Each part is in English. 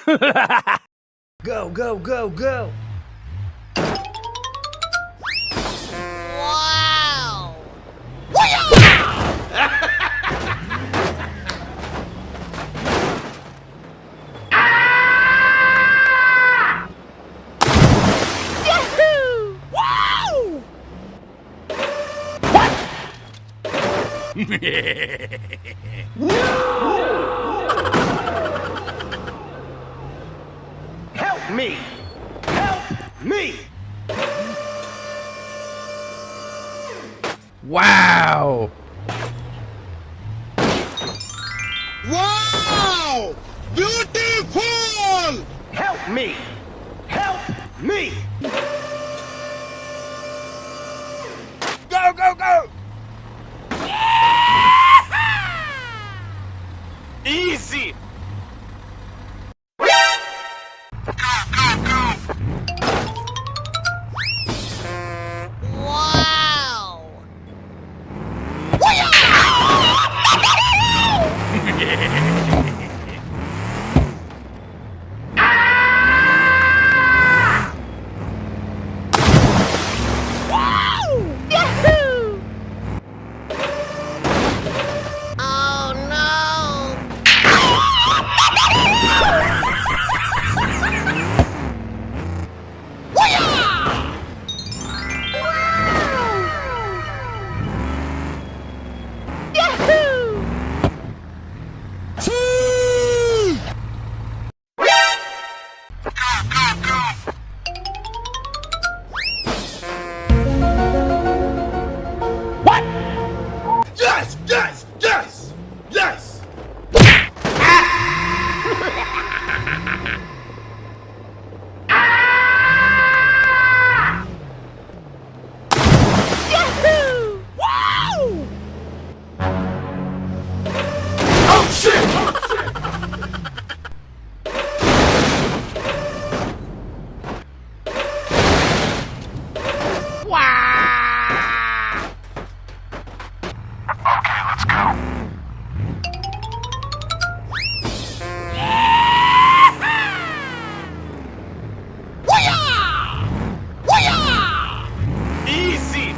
Go, go, go, go! Wow! Yahoo! Wow! Help me! Help me! Wow! Wow! Beautiful! Help me! Help me! Go, go, go! Easy! Wow! Yahoo! Oh no! Yahoo! Yes! Yes! Yes! Yes! Yahoo! Wow! Oh shit! Wow! Okay, let's go. Easy!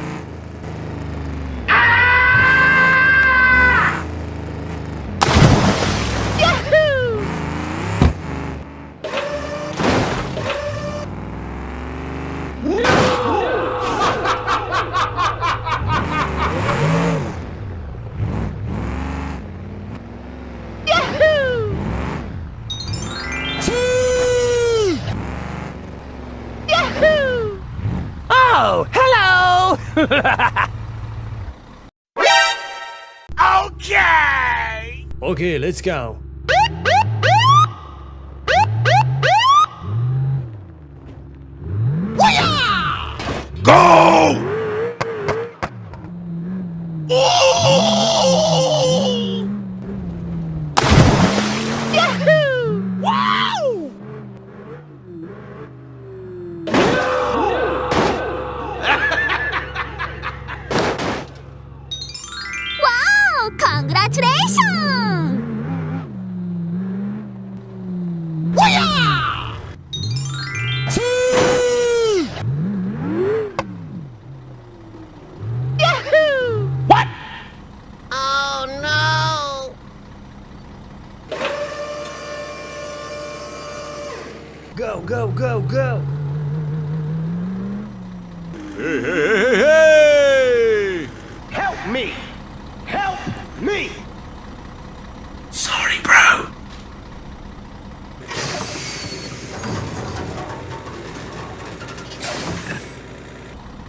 Yahoo! Yahoo! Yahoo! Oh, hello! Okay! Okay, let's go. Go! Yahoo! Wow! Wow! Congratulations! Yahoo! What? Oh no! Go, go, go, go! Hey, hey, hey, hey, hey! Help me! Help me! Sorry, bro.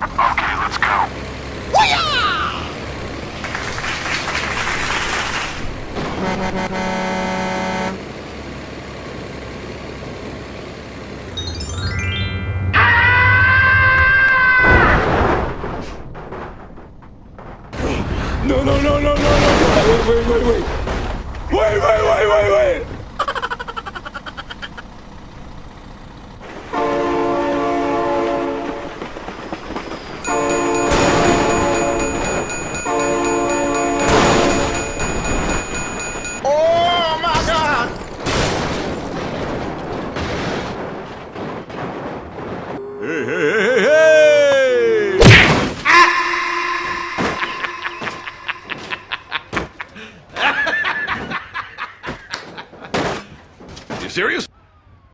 Okay, let's go. No, no, no, no, no, no, no. Wait, wait, wait, wait. Wait, wait, wait, wait, wait.